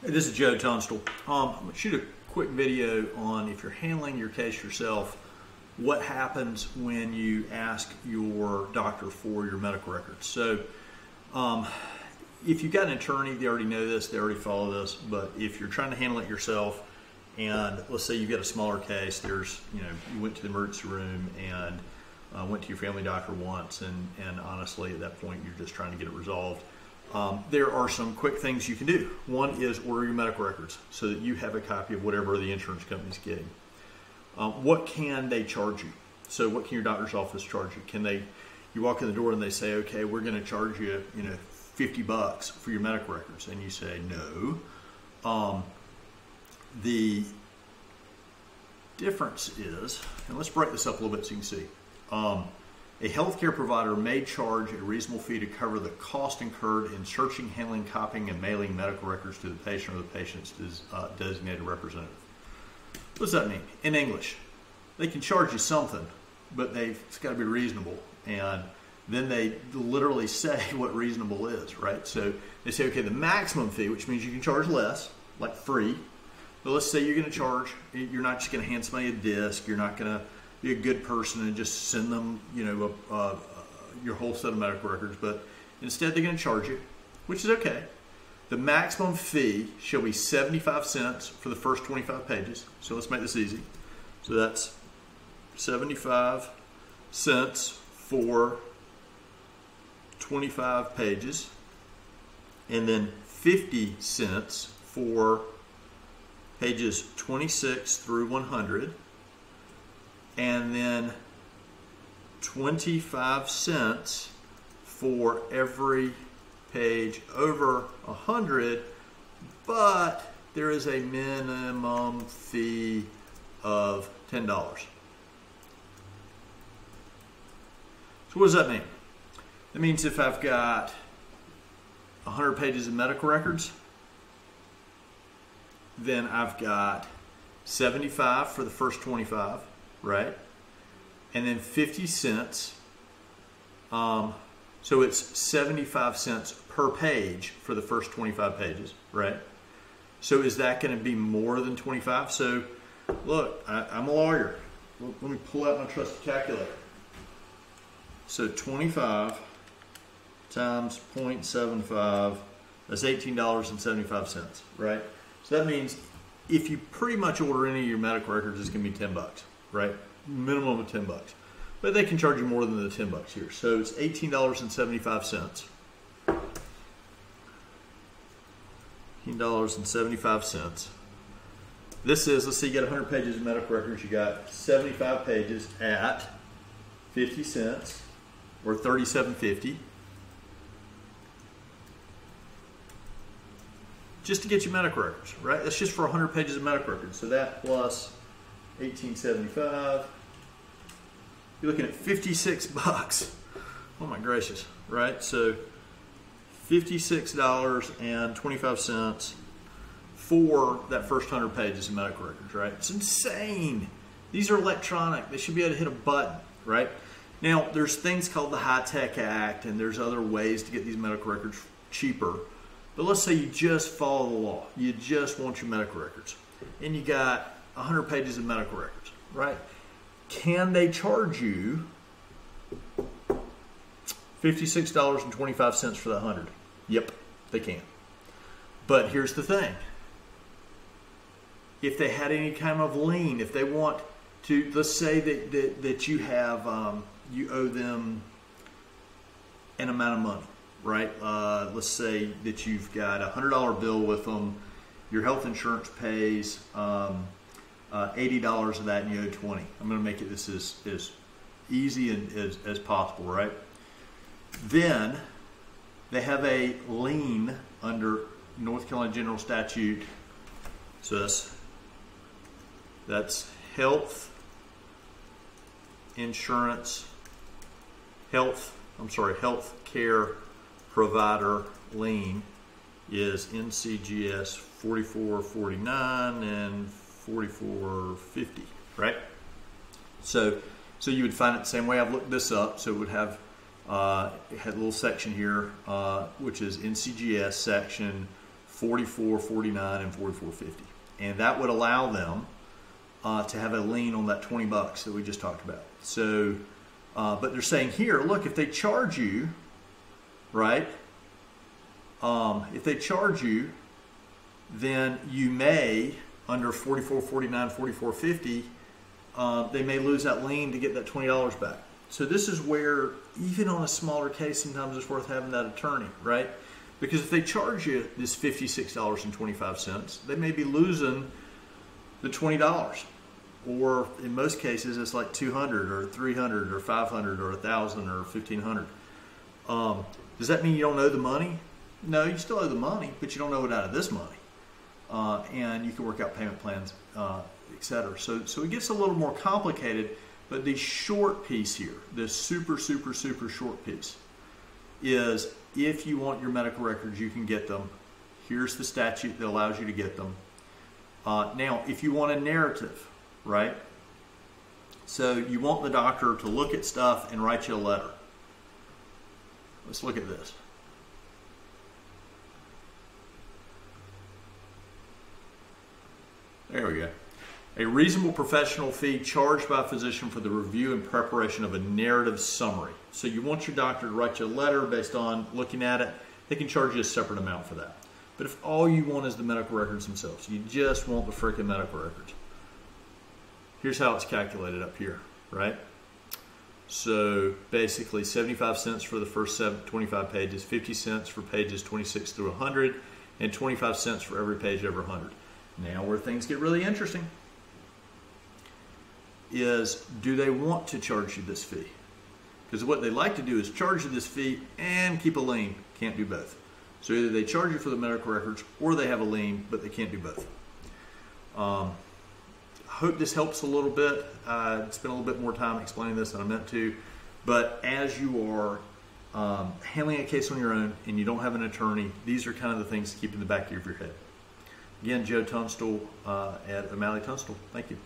Hey, this is Joe Tunstall. I'm going to shoot a quick video on if you're handling your case yourself, what happens when you ask your doctor for your medical records. So if you've got an attorney, they already know this, they already follow this, but if you're trying to handle it yourself, and let's say you've got a smaller case, you went to the emergency room and went to your family doctor once, and honestly at that point you're just trying to get it resolved. There are some quick things you can do. One is order your medical records so that you have a copy of whatever the insurance company's getting. What can they charge you? So what can your doctor's office charge you? You walk in the door and they say, okay, we're going to charge you, $50 for your medical records, and you say no. The difference is, and let's break this up a little bit so you can see. A healthcare provider may charge a reasonable fee to cover the cost incurred in searching, handling, copying, and mailing medical records to the patient or the patient's designated representative. What does that mean? In English, they can charge you something, but it's got to be reasonable. And then they literally say what reasonable is, right? So they say, okay, the maximum fee, which means you can charge less, like free. But let's say you're going to charge, you're not just going to hand somebody a disc, you're not going to be a good person and just send them, your whole set of medical records, but instead they're going to charge you, which is okay. The maximum fee shall be 75 cents for the first 25 pages. So let's make this easy. So that's 75 cents for 25 pages, and then 50 cents for pages 26 through 100, and then 25 cents for every page over 100, but there is a minimum fee of $10. So what does that mean? That means if I've got 100 pages of medical records, then I've got 75 for the first 25, right? And then 50 cents. So it's 75 cents per page for the first 25 pages, right? So is that going to be more than 25? So look, I'm a lawyer. Let me pull out my trusty calculator. So 25 times 0.75, that's $18.75, right? So that means if you pretty much order any of your medical records, it's going to be $10, right? Minimum of $10. But they can charge you more than the $10 here. So it's $18.75. $18.75. This is, let's say you got 100 pages of medical records. You got 75 pages at 50 cents or $37.50. Just to get you medical records, right? That's just for 100 pages of medical records. So that plus $18.75, you're looking at $56. Oh my gracious, right? So $56.25 for that first 100 pages of medical records, right? It's insane. These are electronic. They should be able to hit a button, right? Now, there's things called the HITECH Act, and there's other ways to get these medical records cheaper. But let's say you just follow the law. You just want your medical records. And you got 100 pages of medical records, right? Can they charge you $56.25 for the 100? Yep, they can. But here's the thing. If they had any kind of lien, if they want to, let's say that you have, you owe them an amount of money, right? Let's say that you've got a $100 bill with them. Your health insurance pays $80 of that, and you owe $20. I'm going to make it this as easy and as possible, right? Then they have a lien under North Carolina General Statute. So that's health insurance, health care provider lien is NCGS 4449 and 4450, right? So you would find it the same way. I've looked this up. So it would have it had a little section here, which is NCGS section $44, $49, and $44.50. And that would allow them to have a lien on that $20 that we just talked about. So, but they're saying here, look, if they charge you, right? If they charge you, then you may, under $44, $49, $44.50, they may lose that lien to get that $20 back. So this is where, even on a smaller case, sometimes it's worth having that attorney, right? Because if they charge you this $56.25, they may be losing the $20. Or in most cases, it's like $200 or $300 or $500 or $1,000 or $1,500. Does that mean you don't owe the money? No, you still owe the money, but you don't owe it out of this money. And you can work out payment plans, etc. So it gets a little more complicated, but the short piece here, the super short piece, is if you want your medical records, you can get them. Here's the statute that allows you to get them. Now, if you want a narrative, right? So you want the doctor to look at stuff and write you a letter. Let's look at this. There we go. A reasonable professional fee charged by a physician for the review and preparation of a narrative summary. So you want your doctor to write you a letter based on looking at it. They can charge you a separate amount for that. But if all you want is the medical records themselves, you just want the freaking medical records. Here's how it's calculated up here, right? So basically 75 cents for the first 25 pages, 50 cents for pages 26 through 100, and 25 cents for every page over 100. Now where things get really interesting is, do they want to charge you this fee? Because what they like to do is charge you this fee and keep a lien. Can't do both. So either they charge you for the medical records or they have a lien, but they can't do both. I hope this helps a little bit. I spent a little bit more time explaining this than I meant to. But as you are handling a case on your own and you don't have an attorney, these are kind of the things to keep in the back of your head. Again, Joe Tunstall at O'Malley Tunstall. Thank you.